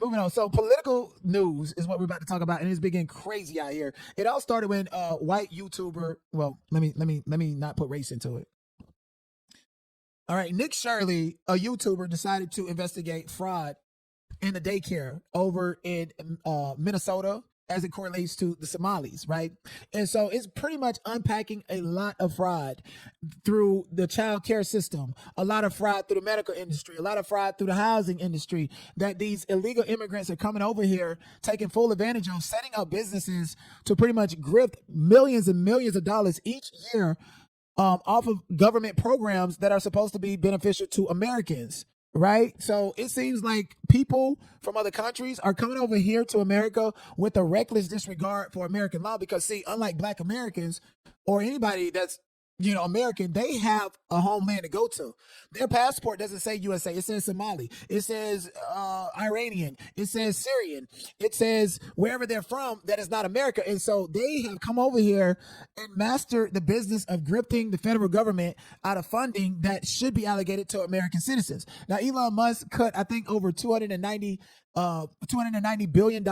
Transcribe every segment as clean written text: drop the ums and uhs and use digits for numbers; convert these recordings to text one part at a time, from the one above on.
moving on. So political news is what we're about to talk about, and it's been getting crazy out here. It all started when white YouTuber. Well, let me not put race into it. All right, Nick Shirley, a YouTuber, decided to investigate fraud in the daycare over in Minnesota as it correlates to the Somalis, right? And so it's pretty much unpacking a lot of fraud through the child care system, a lot of fraud through the medical industry, a lot of fraud through the housing industry, that these illegal immigrants are coming over here, taking full advantage of, setting up businesses to pretty much grip millions and millions of dollars each year off of government programs that are supposed to be beneficial to Americans. Right. So it seems like people from other countries are coming over here to America with a reckless disregard for American law because, see, unlike Black Americans or anybody that's, American, they have a homeland to go to. Their passport doesn't say USA. It says Somali. It says Iranian. It says Syrian. It says wherever they're from that is not America. And so they have come over here and mastered the business of grifting the federal government out of funding that should be allocated to American citizens. Now, Elon Musk cut, I think, over $290 billion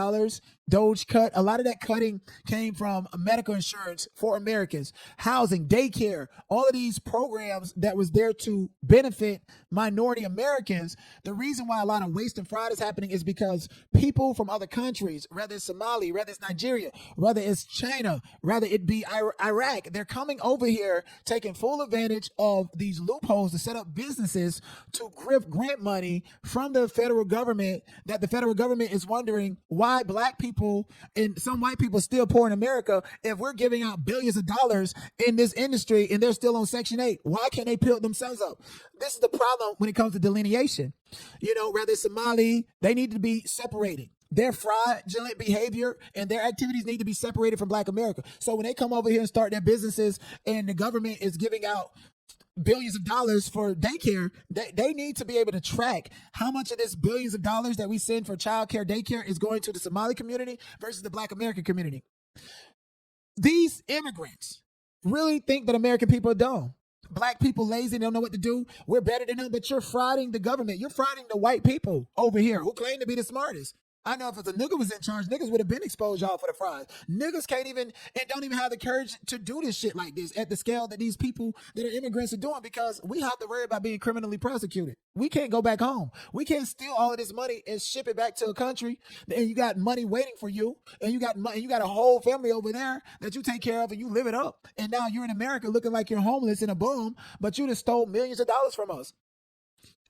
Doge cut. A lot of that cutting came from medical insurance for Americans, housing, daycare, all of these programs that was there to benefit minority Americans. The reason why a lot of waste and fraud is happening is because people from other countries, whether it's Somali, whether it's Nigeria, whether it's China, whether it be Iraq, they're coming over here taking full advantage of these loopholes to set up businesses to grant money from the federal government, that the federal government is wondering why Black people and some white people still poor in America if we're giving out billions of dollars in this industry and they're still on Section 8. Why can't they build themselves up? This is the problem when it comes to delineation. Whether it's Somali, they need to be separated. Their fraudulent behavior and their activities need to be separated from Black America. So when they come over here and start their businesses and the government is giving out billions of dollars for daycare, they need to be able to track how much of this billions of dollars that we send for child care daycare is going to the Somali community versus the Black American community. These immigrants really think that American people are dumb. Black people lazy, they don't know what to do. We're better than them, but you're frauding the government. You're frauding the white people over here who claim to be the smartest. I know if a nigga was in charge, niggas would have been exposed, y'all, for the fraud. Niggas can't even, and don't even have the courage to do this shit like this at the scale that these people that are immigrants are doing, because we have to worry about being criminally prosecuted. We can't go back home. We can't steal all of this money and ship it back to a country, and you got money waiting for you, and you got a whole family over there that you take care of and you live it up. And now you're in America looking like you're homeless and a bum, but you just stole millions of dollars from us.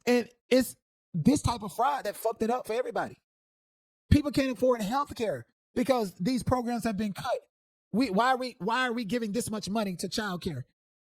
And it's this type of fraud that fucked it up for everybody. People can't afford health care because these programs have been cut. Why are we giving this much money to child care?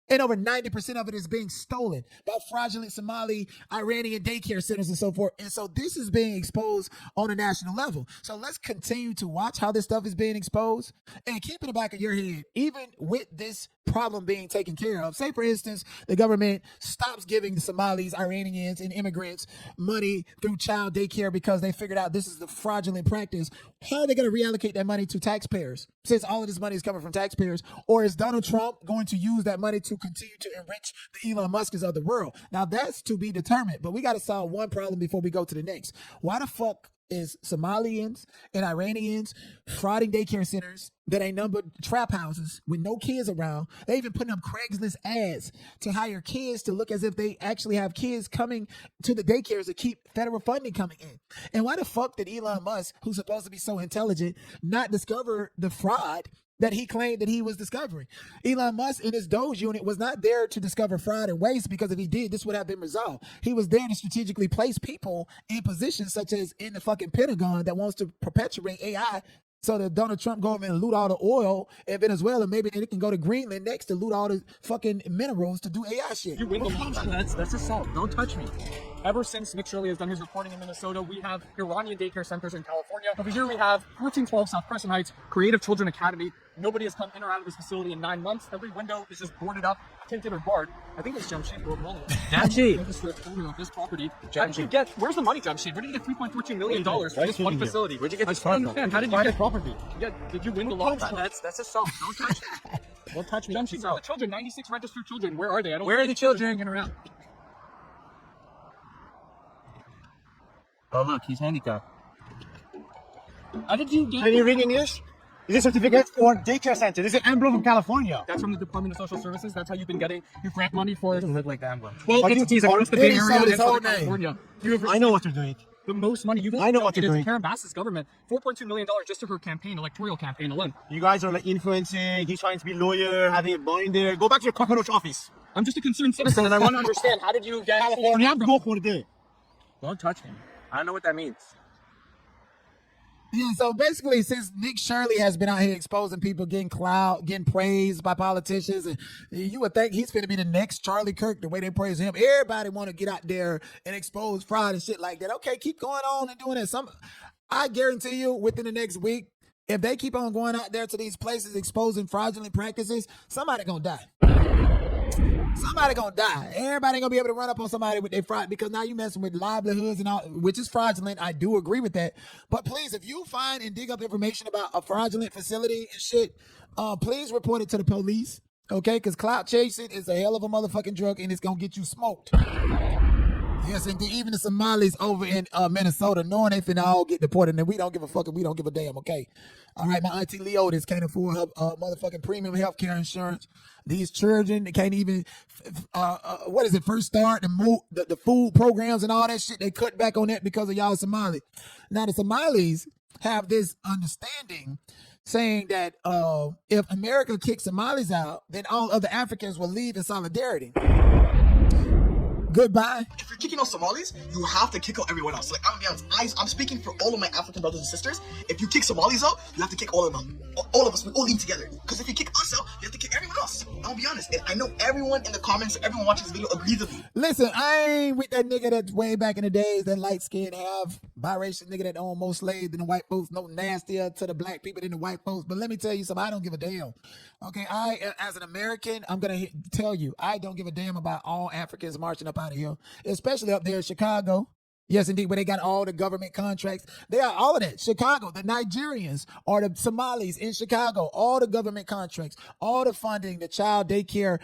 And over 90% of it is being stolen by fraudulent Somali, Iranian daycare centers and so forth. And so this is being exposed on a national level. So let's continue to watch how this stuff is being exposed and keep in the back of your head, even with this problem being taken care of. Say, for instance, the government stops giving the Somalis, Iranians, and immigrants money through child daycare because they figured out this is the fraudulent practice. How are they going to reallocate that money to taxpayers, since all of this money is coming from taxpayers? Or is Donald Trump going to use that money to continue to enrich the Elon Musk's of the world? Now, that's to be determined, but we got to solve one problem before we go to the next. Why the fuck is Somalians and Iranians frauding daycare centers that ain't numbered trap houses with no kids around? They even putting up Craigslist ads to hire kids to look as if they actually have kids coming to the daycares to keep federal funding coming in. And why the fuck did Elon Musk, who's supposed to be so intelligent, not discover the fraud that he claimed that he was discovering? Elon Musk in his Doge unit was not there to discover fraud and waste, because if he did, this would have been resolved. He was there to strategically place people in positions such as in the fucking Pentagon that wants to perpetuate AI, so that Donald Trump go over and loot all the oil in Venezuela. Maybe they can go to Greenland next to loot all the fucking minerals to do AI shit. You win the law. That's assault. Don't touch me. Ever since Nick Shirley has done his reporting in Minnesota, we have Iranian daycare centers in California. Over here we have 1412 South Crescent Heights, Creative Children Academy. Nobody has come in or out of this facility in 9 months. Every window is just boarded up, tinted or barred. I think it's Jamshid or Mullen. Jamshid. This property. Jamshid. Where's the money, Jamshid? Where did you get $3.14 million for this one facility? Where'd you get this from? How did you get property? Did you win the law? That's assault. Don't touch me. Don't touch me. Jamshid, the children, 96 registered children. Where are they? Where are the children? Around. Oh, look, he's handicapped. How did you get? Can you read English? This is a certificate for daycare center. This is an emblem from California. That's from the Department of Social Services. That's how you've been getting your grant money for. It doesn't look like the emblem. Well, But entities you- across the Bay It is Area so, and his whole Southern name. California. You have I know what you're doing. the most money you've. I know what you're doing. Karen Bass's government, $4.2 million just to her campaign, electoral campaign alone. You guys are like influencing. He's trying to be lawyer, having a binder. Go back to your cockroach office. I'm just a concerned citizen, and I want to understand how did you get California, go for it. Don't touch me. I don't know what that means. Yeah, so basically, since Nick Shirley has been out here exposing people, getting clout, getting praised by politicians, and you would think he's finna be the next Charlie Kirk, the way they praise him. Everybody want to get out there and expose fraud and shit like that. Okay, keep going on and doing it. I guarantee you, within the next week, if they keep on going out there to these places exposing fraudulent practices, somebody gonna die. Somebody gonna die. Everybody gonna be able to run up on somebody with their fraud, because now you messing with livelihoods and all, which is fraudulent. I do agree with that. But please, if you find and dig up information about a fraudulent facility and shit, please report it to the police. Okay, because clout chasing is a hell of a motherfucking drug, and it's gonna get you smoked. Yes, indeed. Even the Somalis over in Minnesota, knowing they finna all get deported, and we don't give a fuck and we don't give a damn, okay? All right, my auntie Leotis can't afford her motherfucking premium health care insurance. These children, they can't even, what is it, First Start, the food programs and all that shit, they cut back on that because of y'all Somali. Now, the Somalis have this understanding saying that if America kicks Somalis out, then all other Africans will leave in solidarity. Goodbye. If you're kicking out Somalis, you have to kick out everyone else. Like, I'm gonna be honest, I'm speaking for all of my African brothers and sisters. If you kick Somalis out, you have to kick all of them out. All of us, we all leave together. Because if you kick us out, you have to kick everyone else. I'll be honest. And I know everyone in the comments, everyone watching this video agrees with me. Listen, I ain't with that nigga that's way back in the days, that light-skinned, half biracial nigga that owned more slaves than the white folks, no nastier to the black people than the white folks. But let me tell you something, I don't give a damn. Okay, as an American, I'm gonna tell you, I don't give a damn about all Africans marching up out of here, especially up there in Chicago. Yes, indeed, where they got all the government contracts. They are all of that. Chicago, the Nigerians or the Somalis in Chicago, all the government contracts, all the funding, the child daycare,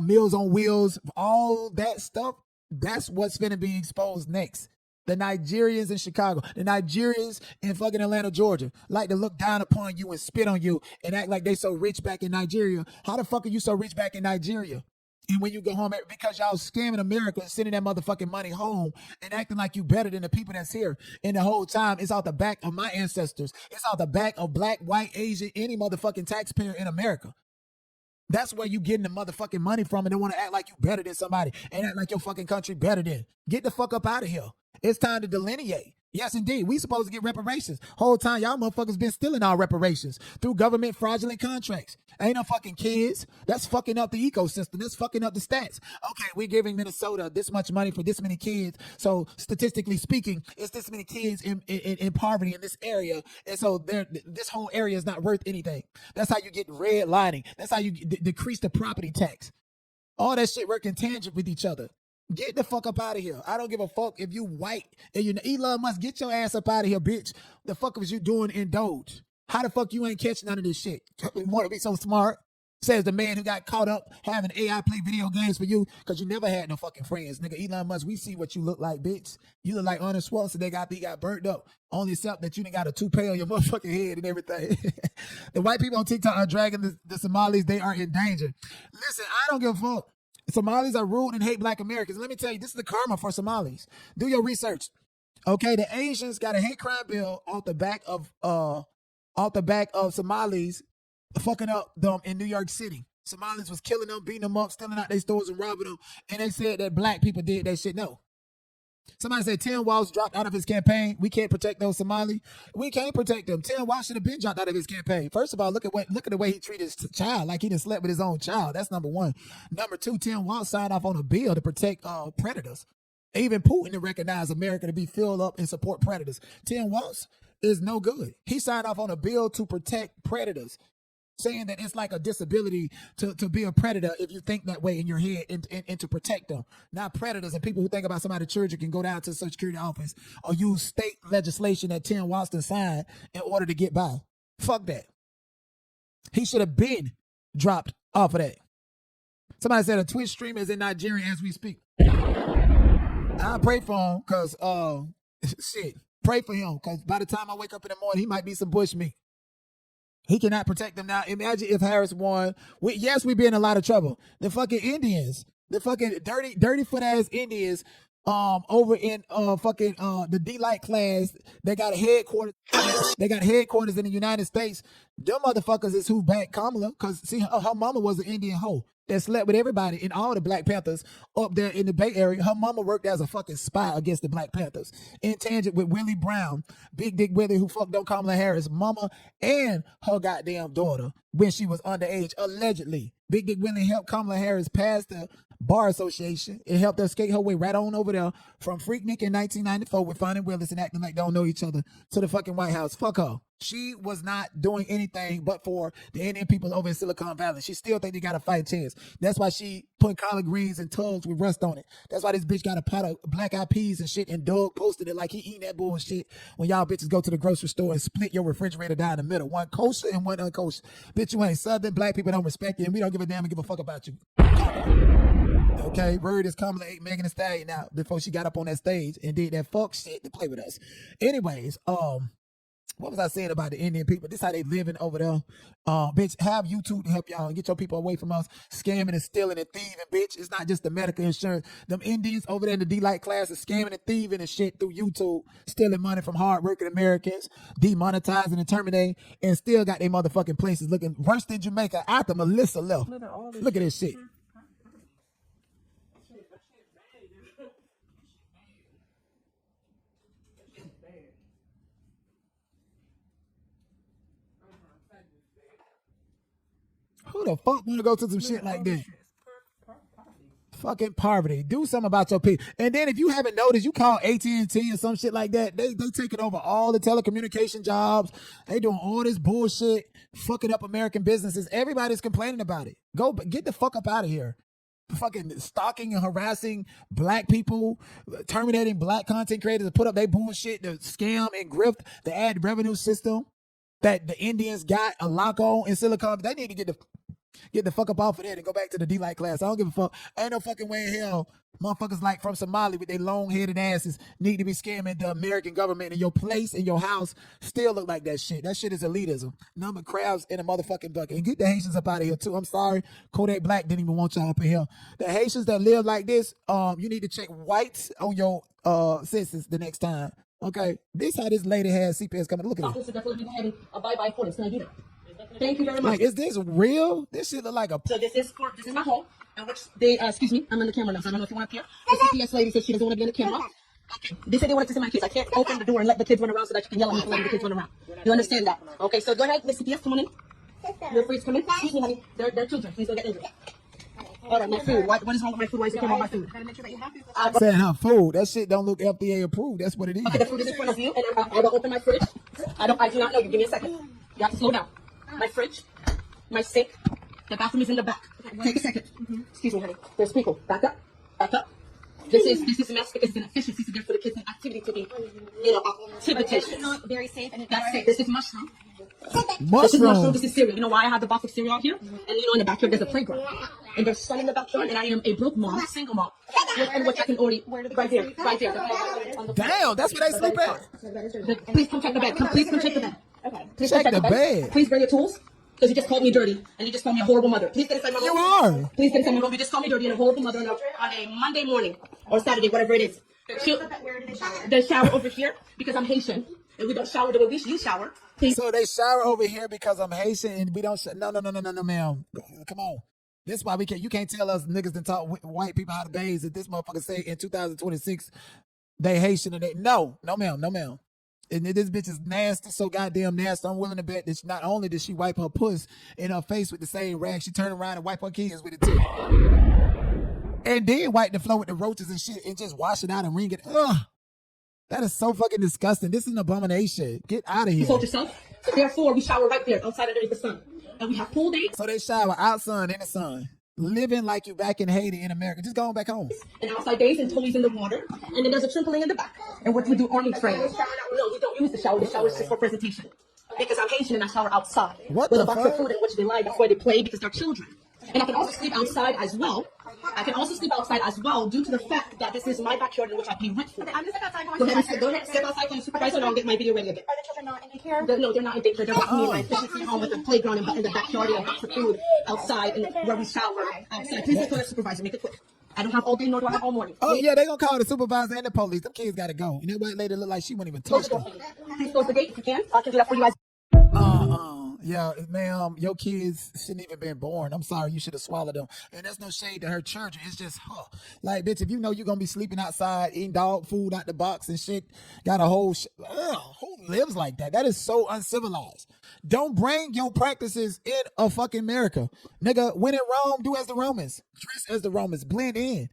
Meals on Wheels, all that stuff, that's what's going to be exposed next. The Nigerians in Chicago, the Nigerians in fucking Atlanta, Georgia, like to look down upon you and spit on you and act like they so rich back in Nigeria. How the fuck are you so rich back in Nigeria? And when you go home, because y'all scamming America and sending that motherfucking money home and acting like you better than the people that's here. And the whole time, it's out the back of my ancestors. It's out the back of black, white, Asian, any motherfucking taxpayer in America. That's where you getting the motherfucking money from, and they want to act like you better than somebody and act like your fucking country better than. Get the fuck up out of here. It's time to delineate. Yes, indeed. We supposed to get reparations. Whole time, y'all motherfuckers been stealing our reparations through government fraudulent contracts. Ain't no fucking kids. That's fucking up the ecosystem. That's fucking up the stats. Okay, we're giving Minnesota this much money for this many kids. So statistically speaking, it's this many kids in poverty in this area. And so this whole area is not worth anything. That's how you get redlining. That's how you decrease the property tax. All that shit working tangent with each other. Get the fuck up out of here. I don't give a fuck if you white. And you Elon Musk, get your ass up out of here, bitch. The fuck was you doing in Doge? How the fuck you ain't catching none of this shit? You want to be so smart? Says the man who got caught up having AI play video games for you because you never had no fucking friends. Nigga, Elon Musk, we see what you look like, bitch. You look like Arnold Schwarzenegger. He got burnt up. Only except that you done got a toupee on your motherfucking head and everything. The white people on TikTok are dragging the Somalis. They are in danger. Listen, I don't give a fuck. Somalis are rude and hate black Americans. Let me tell you, this is the karma for Somalis. Do your research. Okay, the Asians got a hate crime bill off the back of Somalis fucking up them in New York City. Somalis was killing them, beating them up, stealing out their stores and robbing them. And they said that black people did that shit. No. Somebody said Tim Walz dropped out of his campaign. We can't protect those Somali. We can't protect them. Tim Walz should have been dropped out of his campaign. First of all, look at the way he treated his child, like he done slept with his own child. That's number one. Number two, Tim Walz signed off on a bill to protect predators. Even Putin to recognize America to be filled up and support predators. Tim Walz is no good. He signed off on a bill to protect predators, saying that it's like a disability to be a predator if you think that way in your head and to protect them. Not predators and people who think about somebody's children can go down to the Social Security office or use state legislation that Tim Walz signed in order to get by. Fuck that. He should have been dropped off of that. Somebody said a Twitch streamer is in Nigeria as we speak. I pray for him because, shit, Pray for him, because by the time I wake up in the morning, he might be some bush meat. He cannot protect them now. Imagine if Harris won. Yes, we'd be in a lot of trouble. The fucking Indians, the fucking dirty foot ass Indians, over in the D-Light class, they got a headquarters. They got headquarters in the United States. Them motherfuckers is who backed Kamala, because see, her mama was an Indian hoe that slept with everybody in all the Black Panthers up there in the Bay Area. Her mama worked as a fucking spy against the Black Panthers. In tangent with Willie Brown, Big Dick Willie, who fucked up Kamala Harris' mama and her goddamn daughter when she was underage, allegedly. Big Dick Willie helped Kamala Harris pass the Bar Association. It helped her skate her way right on over there from Freaknik in 1994 with Fonnie Willis and acting like they don't know each other to the fucking White House. Fuck her. She was not doing anything but for the Indian people over in Silicon Valley. She still think they got a fight chance. That's why she put collard greens and tugs with rust on it. That's why this bitch got a pot of black-eyed peas and shit, and Doug posted it like he eating that bullshit when y'all bitches go to the grocery store and split your refrigerator down the middle. One kosher and one unkosher. Bitch, you ain't Southern. Black people don't respect you, and we don't give a damn and give a fuck about you. Okay, word is Kamala ate Megan Thee Stallion out before she got up on that stage and did that fuck shit to play with us. Anyways, what was I saying about the Indian people? This how they living over there. Bitch, have YouTube to help y'all and get your people away from us scamming and stealing and thieving, bitch. It's not just the medical insurance. Them Indians over there in the D-Light class are scamming and thieving and shit through YouTube, stealing money from hard-working Americans, demonetizing and terminating, and still got their motherfucking places looking worse than Jamaica after Melissa left. Look at this shit. Who the fuck want to go to some shit like that? Fucking poverty. Do something about your people. And then if you haven't noticed, you call AT&T or some shit like that. They taking over all the telecommunication jobs. They doing all this bullshit, fucking up American businesses. Everybody's complaining about it. Go get the fuck up out of here. Fucking stalking and harassing Black people, terminating Black content creators to put up their bullshit, to scam and grift the ad revenue system that the Indians got a lock on in Silicon. They need to get the fuck up off of that and go back to the D-Light class. I don't give a fuck. Ain't no fucking way in hell motherfuckers like from Somali with their long-headed asses need to be scamming the American government, and your place and your house still look like that shit. That shit is elitism. Number crabs in a motherfucking bucket. And get the Haitians up out of here too. I'm sorry, Kodak Black didn't even want y'all up in here. The Haitians that live like this, you need to check whites on your census the next time. Okay, this how this lady has CPS coming. Look at it. A bye-bye forms. Can I do that? Thank you very much. Like, is this real? This shit look like a... So this is my home, in which they, excuse me, I'm on the camera now, so I don't know if you want to appear. The CPS lady says she doesn't want to be on the camera. Okay. They said they wanted to see my kids. I can't open the door and let the kids run around so that you can yell at me for letting the kids run around. You understand that? Okay, so go ahead, Miss CPS, come on in. You're free to come in. Excuse me, honey. They're children. Please don't get injured. All right, my food. What is wrong with my food? Why is it on my food? Saying her food. That shit don't look FDA approved. That's what it is. Okay, the food is in front of you, and I will open my fridge. I do not know you. Give me a second. You have to slow down. My fridge, my sink, the bathroom is in the back. Take a second. Excuse me, honey. There's people. Back up. Back up. This is a mess because it's an efficiency to get for the kids' activity to be, activity. It's not very safe. And That's it. This is mushroom. Mushroom. This is mushroom. This is cereal. You know why I have the box of cereal out here? And in the backyard there's a playground. And there's sun in the backyard, and I am a broke mom, single mom. And which I can already, right there. Damn, that's where they sleep at. Please come check the bed. Please come check the bad. Okay. Please Check the bed. Please bring your tools. Because you just called me dirty, and you just called me a horrible mother. Please get inside my room. You are. Please get inside my room. You just called me dirty and a horrible mother on a Monday morning or Saturday, whatever it is. Where do they shower? They shower over here because I'm Haitian, and we don't shower the way you shower. Please. So they shower over here because I'm Haitian and we don't. No, ma'am. Come on. This is why we can't. You can't tell us niggas that talk white people how to bathe. If this motherfucker say in 2026 they Haitian and they no, ma'am. And this bitch is nasty, so goddamn nasty. I'm willing to bet that not only did she wipe her puss in her face with the same rag, she turned around and wipe her kids with it too. And then wipe the floor with the roaches and shit and just wash it out and wring it. Ugh. That is so fucking disgusting. This is an abomination. Get out of here. You told yourself. So therefore, we shower right there, outside underneath the sun. And we have pool days. So they shower outside in the sun. Living like you back in Haiti in America. Just going back home. And outside days and toys in the water. And then there's a trampoline in the back. And what we do army training. No, we don't use the shower. The shower is just for presentation. Because I'm Haitian and I shower outside. What with the a box fuck? of food in which they lie. That's why they play because they're children. And I can also sleep outside as well. I can also sleep outside as well due to the fact that this is my backyard in which I pay rent for. Okay, I'm just outside. Go ahead, step outside for the supervisor and I'll get my video ready again. Are the children not in daycare? No, they're not in daycare. They're with me in my efficiency home with the playground in the backyard and lots of food outside and where we shower outside. Please make the supervisor. Make it quick. I don't have all day nor do I have all morning. Oh yeah, they gonna call the supervisor and the police. Them kids gotta go. And that white lady look like she wouldn't even touch them. Please close the gate if you can. I can do that for you guys. Yeah, ma'am, your kids shouldn't even been born. I'm sorry, you should have swallowed them. And that's no shade to her children. It's just, like, bitch, if you know you're gonna be sleeping outside, eating dog food out the box and shit, got a whole, who lives like that? That is so uncivilized. Don't bring your practices in a fucking America, nigga. When in Rome, do as the Romans, dress as the Romans, blend in.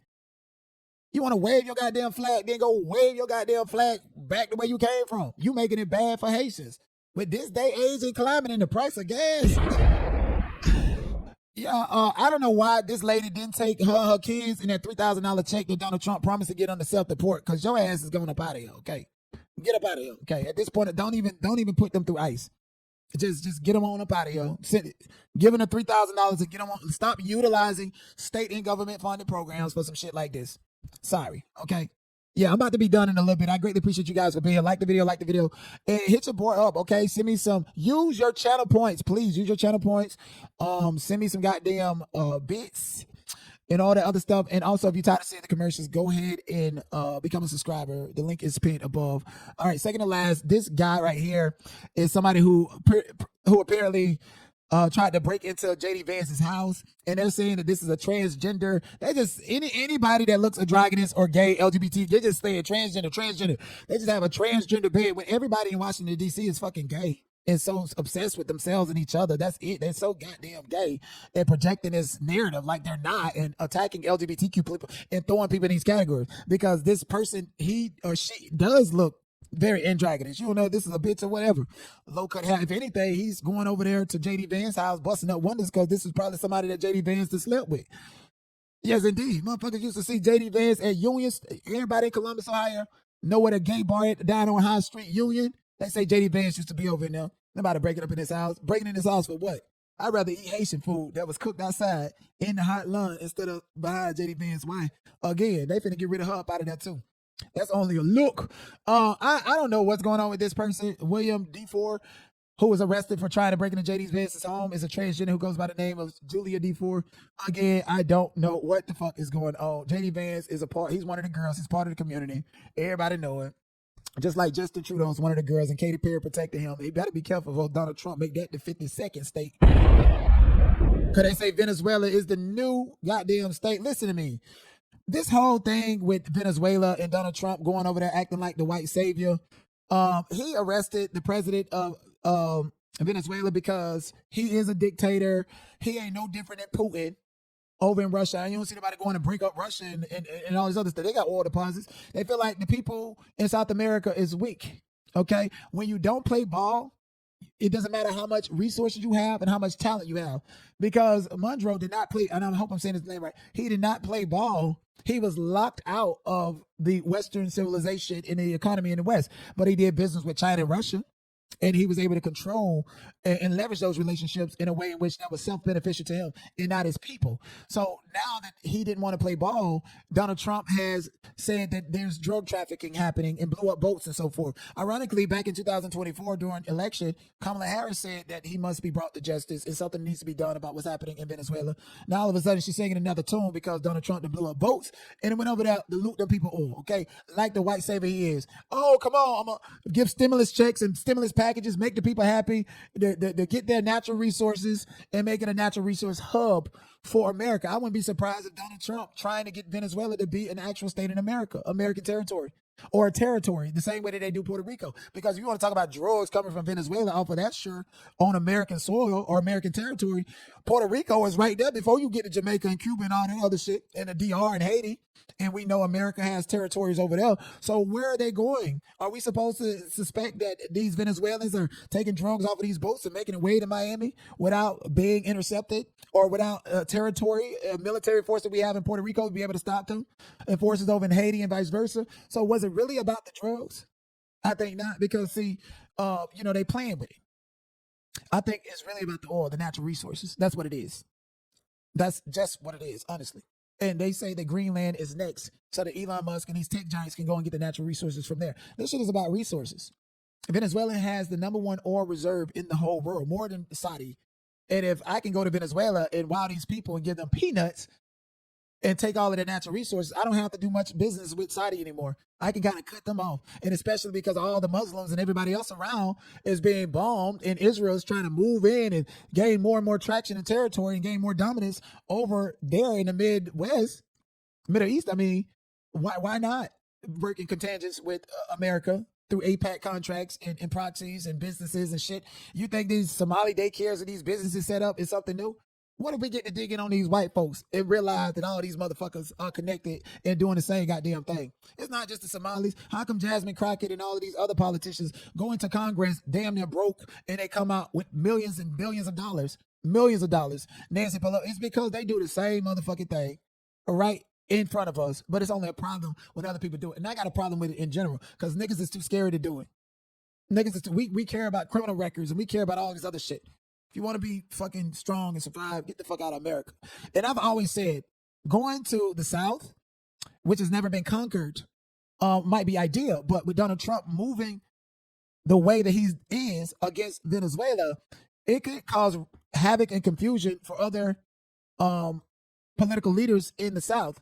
You want to wave your goddamn flag, then go wave your goddamn flag back the way you came from. You making it bad for Haitians. With this day, age, and climate, and the price of gas. Yeah, I don't know why this lady didn't take her kids and that $3,000 check that Donald Trump promised to get on the self-deport, because your ass is going up out of here, okay? Get up out of here, okay? At this point, don't even put them through ICE. Just get them on up out of here. Give them the $3,000 and get them on. Stop utilizing state and government funded programs for some shit like this. Sorry, okay? Yeah, I'm about to be done in a little bit. I greatly appreciate you guys for being here. Like the video, and hit your boy up, okay? Send me some. Use your channel points, please. Use your channel points. Send me some goddamn bits and all that other stuff. And also, if you're tired of seeing the commercials, go ahead and become a subscriber. The link is pinned above. All right, second to last, this guy right here is somebody who apparently tried to break into JD Vance's house, and they're saying that this is a transgender. They just anybody that looks androgynous or gay, LGBT, they just say transgender. They just have a transgender bed when everybody in Washington D.C. is fucking gay and so obsessed with themselves and each other. That's it. They're so goddamn gay and projecting this narrative like they're not, and attacking LGBTQ people and throwing people in these categories because this person, he or she, does look very androgynous. You don't know if this is a bitch or whatever. Low cut hat. If anything, he's going over there to JD Vance's house, busting up windows because this is probably somebody that JD Vance has slept with. Yes, indeed. Motherfuckers used to see JD Vance at Union. Everybody in Columbus, Ohio, know where the gay bar at down on High Street, Union. They say JD Vance used to be over in there. They're about to break it up in his house. Breaking in his house for what? I'd rather eat Haitian food that was cooked outside in the hot lawn instead of behind JD Vance's wife. Again, they finna get rid of her up out of there too. That's only a look. I don't know what's going on with this person. William D4, who was arrested for trying to break into JD Vance's home, is a transgender who goes by the name of Julia D4. Again, I don't know what the fuck is going on. JD Vance is he's one of the girls. He's part of the community. Everybody know it. Just like Justin Trudeau is one of the girls, and Katy Perry protected him. He better be careful if Donald Trump make that the 52nd state. Because they say Venezuela is the new goddamn state. Listen to me. This whole thing with Venezuela and Donald Trump going over there acting like the white savior, he arrested the president of Venezuela because he is a dictator. He ain't no different than Putin over in Russia. And you don't see nobody going to break up Russia and all this other stuff. They got oil deposits. They feel like the people in South America is weak, okay? When you don't play ball, it doesn't matter how much resources you have and how much talent you have. Because Monroe did not play, and I hope I'm saying his name right, he did not play ball. He was locked out of the Western civilization in the economy in the West. But he did business with China and Russia. And he was able to control and leverage those relationships in a way in which that was self-beneficial to him and not his people. So now that he didn't want to play ball, Donald Trump has said that there's drug trafficking happening and blew up boats and so forth. Ironically, back in 2024 during election, Kamala Harris said that he must be brought to justice and something needs to be done about what's happening in Venezuela. Now all of a sudden she's singing another tune because Donald Trump blew up boats and it went over there to loot them people oil, okay? Like the white savior he is. Oh, come on, I'm going to give stimulus checks and stimulus packages, make the people happy, to get their natural resources and make it a natural resource hub for America. I wouldn't be surprised if Donald Trump trying to get Venezuela to be an actual state in America, American territory, or a territory, the same way that they do Puerto Rico. Because if you want to talk about drugs coming from Venezuela off of that sure on American soil or American territory, Puerto Rico is right there before you get to Jamaica and Cuba and all that other shit, and the DR and Haiti. And we know America has territories over there. So where are they going? Are we supposed to suspect that these Venezuelans are taking drugs off of these boats and making it way to Miami without being intercepted, or without territory, military force that we have in Puerto Rico to be able to stop them, and forces over in Haiti and vice versa? So was it really about the drugs? I think not, because see, they playing with it. I think it's really about the oil, the natural resources. That's what it is. That's just what it is, honestly. And they say that Greenland is next so that Elon Musk and these tech giants can go and get the natural resources from there. This shit is about resources. Venezuela has the #1 oil reserve in the whole world, more than Saudi. And if I can go to Venezuela and wow these people and give them peanuts and take all of their natural resources, I don't have to do much business with Saudi anymore. I can kind of cut them off. And especially because all the Muslims and everybody else around is being bombed, and Israel is trying to move in and gain more and more traction and territory and gain more dominance over there in the Middle East. I mean, why not work in contingents with America through APAC contracts and proxies and businesses and shit? You think these Somali daycares and these businesses set up is something new? What if we get to digging on these white folks and realize that all these motherfuckers are connected and doing the same goddamn thing? It's not just the Somalis. How come Jasmine Crockett and all of these other politicians go into Congress damn near broke and they come out with millions and billions of dollars? Millions of dollars. Nancy Pelosi, it's because they do the same motherfucking thing right in front of us, but it's only a problem when other people do it. And I got a problem with it in general because niggas is too scary to do it. Niggas is too, we care about criminal records and we care about all this other shit. If you want to be fucking strong and survive, get the fuck out of America. And I've always said, going to the South, which has never been conquered, might be ideal. But with Donald Trump moving the way that he is against Venezuela, it could cause havoc and confusion for other political leaders in the South.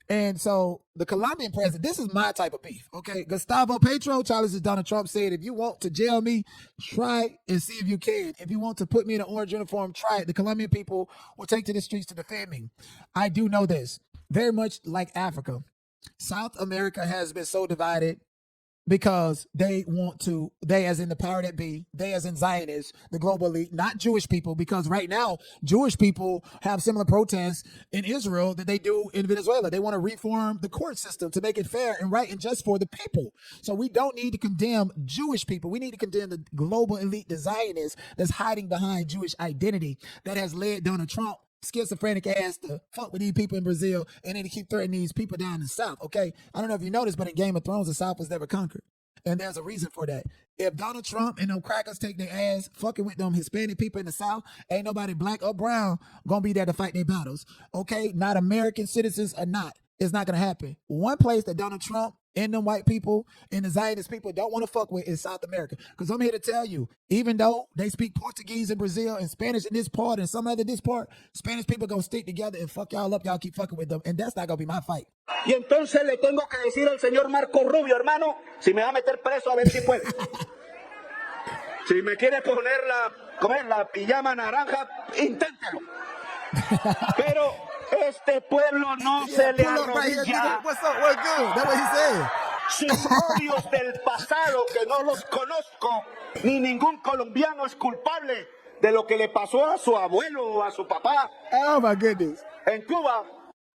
And so the Colombian president, this is my type of beef, okay? Gustavo Petro challenges Donald Trump, said, if you want to jail me, try it and see if you can. If you want to put me in an orange uniform, try it. The Colombian people will take to the streets to defend me. I do know this. Very much like Africa, South America has been so divided because they want to, they as in the power that be, they as in Zionists, the global elite, not Jewish people, because right now, Jewish people have similar protests in Israel that they do in Venezuela. They want to reform the court system to make it fair and right and just for the people. So we don't need to condemn Jewish people. We need to condemn the global elite, the Zionists that's hiding behind Jewish identity that has led Donald Trump schizophrenic ass to fuck with these people in Brazil and then to keep threatening these people down in the South, okay? I don't know if you noticed, but in Game of Thrones, the South was never conquered. And there's a reason for that. If Donald Trump and them crackers take their ass fucking with them Hispanic people in the South, ain't nobody black or brown gonna be there to fight their battles, okay? Not American citizens or not. It's not gonna happen. One place that Donald Trump and them white people and the Zionist people don't want to fuck with is South America. Because I'm here to tell you, even though they speak Portuguese in Brazil and Spanish in this part and some other this part, Spanish people gonna stick together and fuck y'all up. Y'all keep fucking with them. And that's not gonna be my fight. Y entonces le tengo que decir al señor Marco Rubio, hermano, si me va a meter preso a ver si puede. Si me quiere poner la pijama naranja, inténtelo. Pero este pueblo no se le arrodilla. What's up? What's good? That's what he said. Sus odios del pasado, que no los conozco, ni ningún colombiano es culpable de lo que le pasó a su abuelo o a su papá. Oh my goodness. En Cuba,